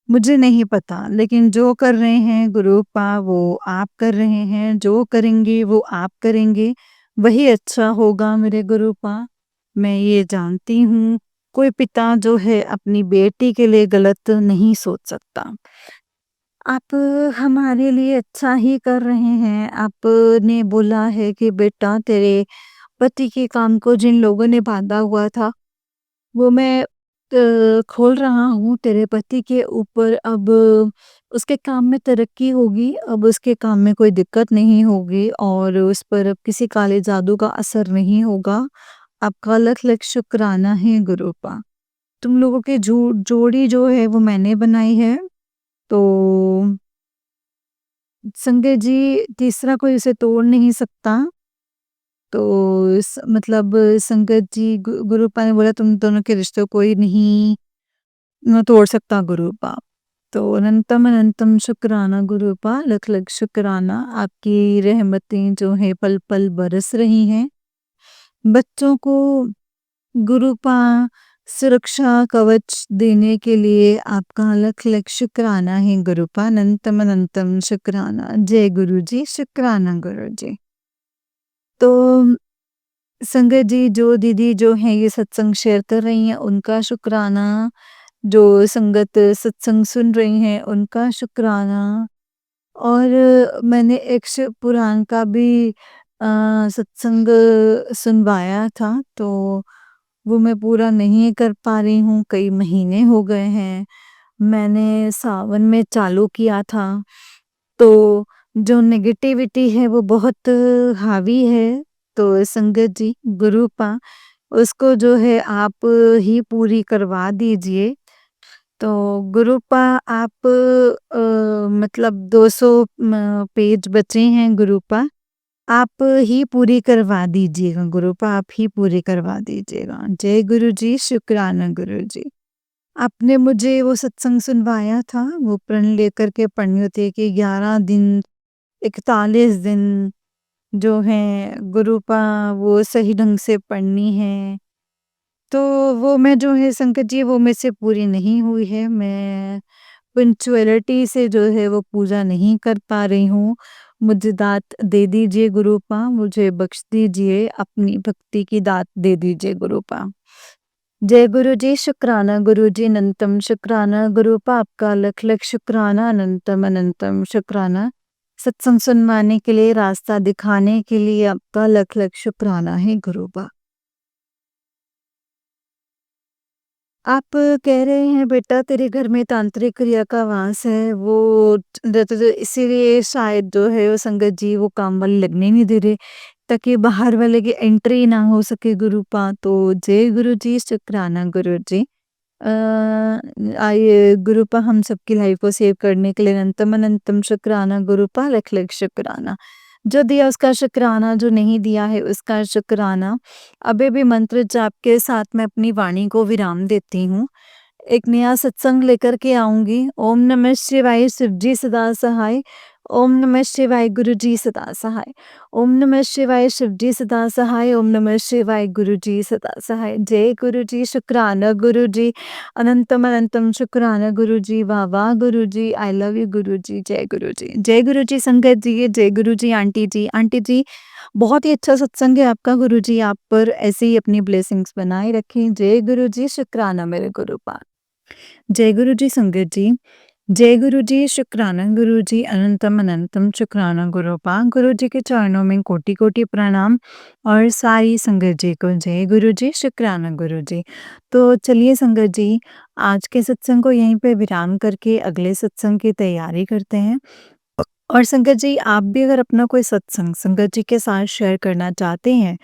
S1: मुझे नहीं पता, लेकिन जो कर रहे हैं गुरूपा वो आप कर रहे हैं, जो करेंगे वो आप करेंगे, वही अच्छा होगा मेरे गुरूपा। मैं ये जानती हूँ, कोई पिता जो है अपनी बेटी के लिए गलत नहीं सोच सकता। आप हमारे लिए अच्छा ही कर रहे हैं। आपने बोला है कि बेटा तेरे पति के काम को जिन लोगों ने बाँधा हुआ था, वो मैं खोल रहा हूँ तेरे पति के ऊपर। अब उसके काम में तरक्की होगी, अब उसके काम में कोई दिक्कत नहीं होगी और उस पर अब किसी काले जादू का असर नहीं होगा। आपका लख-लख शुक्राना है गुरूपा। तुम लोगों की जोड़ी जो है वो मैंने बनाई है, तो संजय जी तीसरा कोई उसे तोड़ नहीं सकता। तो मतलब संगत जी गुरुपा ने बोला तुम दोनों के रिश्ते कोई नहीं न तोड़ सकता गुरुपा। तो अनंतम अनंतम शुक्राना गुरुपा, लख लख शुक्राना। आपकी रहमतें जो है पल पल बरस रही हैं। बच्चों को गुरुपा सुरक्षा कवच देने के लिए आपका लख लख शुक्राना है गुरुपा। अनंतम अनंतम शुक्राना। जय गुरु जी, शुक्राना गुरु जी। तो संगत जी जो दीदी जो हैं ये सत्संग शेयर कर रही हैं उनका शुक्राना, जो संगत सत्संग सुन रही हैं उनका शुक्राना। और मैंने एक शिव पुराण का भी सत्संग सुनवाया था, तो वो मैं पूरा नहीं कर पा रही हूँ, कई महीने हो गए हैं। मैंने सावन में चालू किया था, तो जो नेगेटिविटी है वो बहुत हावी है। तो संगत जी, गुरुपा उसको जो है आप ही पूरी करवा दीजिए। तो गुरुपा आप मतलब 200 पेज बचे हैं गुरुपा, आप ही पूरी करवा दीजिएगा गुरुपा, आप ही पूरी करवा दीजिएगा। जय गुरु जी, शुक्राना गुरु जी। आपने मुझे वो सत्संग सुनवाया था, वो प्रण लेकर के पढ़नी होती है कि 11 दिन, 41 दिन जो हैं गुरुपा वो सही ढंग से पढ़नी है। तो वो मैं जो है संकट जी वो मेरे से पूरी नहीं हुई है। मैं पंक्चुअलिटी से जो है वो पूजा नहीं कर पा रही हूँ। मुझे दात दे दीजिए गुरुपा, मुझे बख्श दीजिए, अपनी भक्ति की दात दे दीजिए गुरुपा। जय गुरु जी, शुक्राना गुरु जी, अनंतम शुक्राना गुरुपा, आपका लख लख शुक्राना, अनंतम अनंतम शुक्राना। सत्संग सुनवाने के लिए, रास्ता दिखाने के लिए आपका लख लख शुक्राना है गुरुपा। आप कह रहे हैं बेटा तेरे घर में तांत्रिक क्रिया का वास है, वो तो इसीलिए शायद जो है वो संगत जी वो काम वाले लगने नहीं दे रहे, ताकि बाहर वाले की एंट्री ना हो सके गुरुपा। तो जय गुरु जी, शुक्राना गुरु जी। आइए गुरुपा हम सबकी लाइफ को सेव करने के लिए अनंतम अनंतम शुक्राना गुरुपा, लख लख शुक्राना। जो दिया उसका शुक्राना, जो नहीं दिया है उसका शुक्राना। अभी भी मंत्र जाप के साथ मैं अपनी वाणी को विराम देती हूँ। एक नया सत्संग लेकर के आऊँगी। ओम नमः शिवाय, शिव जी सदा सहाय। ओम नमः शिवाय, गुरु जी सदा सहाय। ओम नमः शिवाय, शिव जी सदा सहाय। ओम नमः शिवाय, गुरु जी सदा सहाय। जय गुरु जी, शुक्राना गुरु जी, अनंतम अनंतम शुक्राना गुरु जी। वाह वाह गुरु जी, आई लव यू गुरु जी। जय गुरु जी, जय गुरु जी संगत जी, जय गुरु जी आंटी जी। आंटी जी बहुत ही अच्छा सत्संग है आपका गुरु जी, आप पर ऐसे ही अपनी ब्लेसिंग्स बनाए रखें। जय गुरु जी, शुक्राना मेरे गुरुपाद। जय गुरु जी संगत जी। जय गुरु जी, शुक्राना गुरु जी, अनंतम अनंतम शुक्राना गुरु पा। गुरु जी के चरणों में कोटि-कोटि प्रणाम और सारी संगत जी को जय गुरु जी, शुक्राना गुरु जी। तो चलिए संगत जी, आज के सत्संग को यहीं पे विराम करके अगले सत्संग की तैयारी करते हैं। और संगत जी, आप भी अगर अपना कोई सत्संग संगत जी के साथ शेयर करना चाहते हैं,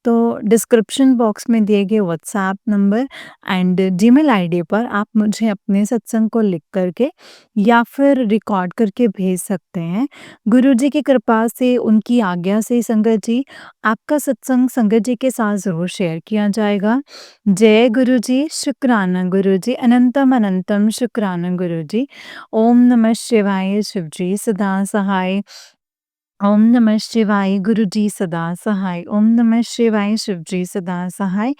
S1: तो डिस्क्रिप्शन बॉक्स में दिए गए WhatsApp number and Gmail ID पर आप मुझे अपने सत्संग को लिख करके या फिर रिकॉर्ड करके भेज सकते हैं। गुरु जी की कृपा से, उनकी आज्ञा से संगत जी, आपका सत्संग संगत जी के साथ ज़रूर शेयर किया जाएगा। जय गुरु जी, शुक्राना गुरु जी, अनंतम अनंतम शुक्राना गुरु जी। ओम नमः शिवाय, शिव जी सदा सहाय। ओम नमः शिवाय, गुरु जी सदा सहाय। ओम नमः शिवाय, शिव जी सदा सहाय।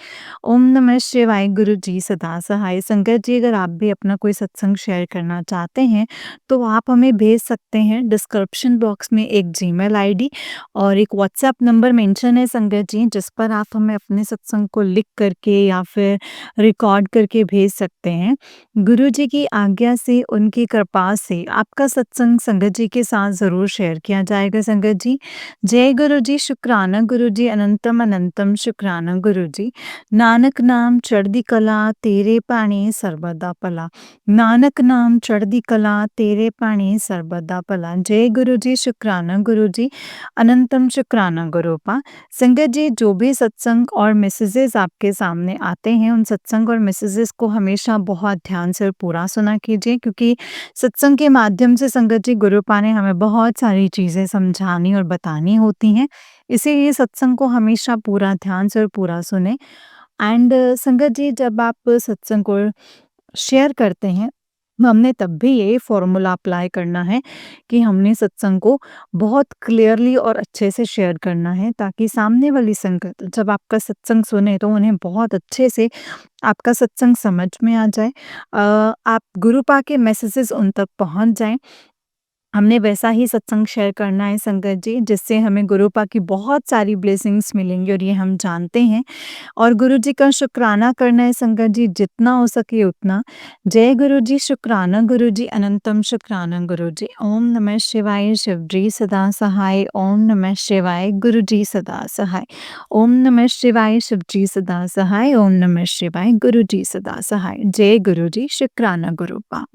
S1: ओम नमः शिवाय, गुरु जी सदा सहाय। संगत जी, अगर आप भी अपना कोई सत्संग शेयर करना चाहते हैं, तो आप हमें भेज सकते हैं। डिस्क्रिप्शन बॉक्स में एक जीमेल आईडी और एक व्हाट्सएप नंबर मेंशन है संगत जी, जिस पर आप हमें अपने सत्संग को लिख करके या फिर रिकॉर्ड करके भेज सकते हैं। गुरु जी की आज्ञा से, उनकी कृपा से आपका सत्संग संगत जी के साथ ज़रूर शेयर किया जाएगा संगत जी। जय गुरु जी, शुक्राना गुरु जी, अनंतम अनंतम शुक्राना गुरु जी। नानक नाम चढ़दी कला, तेरे पाणी सर्वदा भला। नानक नाम चढ़दी कला, तेरे पाणी सर्वदा भला। जय गुरु जी, शुक्राना गुरु जी, अनंतम शुक्राना गुरु पा। संगत जी, जो भी सत्संग और मैसेजेस आपके सामने आते हैं, उन सत्संग और मैसेजेस को हमेशा बहुत ध्यान से और पूरा सुना कीजिए, क्योंकि सत्संग के माध्यम से संगत जी, गुरुपा ने हमें बहुत सारी चीज़ें समझानी और बतानी होती हैं। इसीलिए सत्संग को हमेशा पूरा ध्यान से और पूरा सुने। एंड संगत जी, जब आप सत्संग को शेयर करते हैं, हमने तब भी यही फॉर्मूला अप्लाई करना है कि हमने सत्संग को बहुत क्लियरली और अच्छे से शेयर करना है, ताकि सामने वाली संगत जब आपका सत्संग सुने तो उन्हें बहुत अच्छे से आपका सत्संग समझ में आ जाए। आप गुरुपा के मैसेजेस उन तक पहुंच जाएं। हमने वैसा ही सत्संग शेयर करना है संगत जी, जिससे हमें गुरुपा की बहुत सारी ब्लेसिंग्स मिलेंगी और ये हम जानते हैं। और गुरु जी का शुक्राना करना है संगत जी, जितना हो सके उतना। जय गुरु जी, शुक्राना गुरु जी, अनंतम शुक्राना गुरु जी। ओम नमः शिवाय, शिव जी सदा सहाय। ओम नमः शिवाय, गुरु जी सदा सहाय। ओम नमः शिवाय, शिव जी सदा सहाय। ओम नमः शिवाय, गुरु जी सदा सहाय। जय गुरु जी, शुक्राना गुरु पा।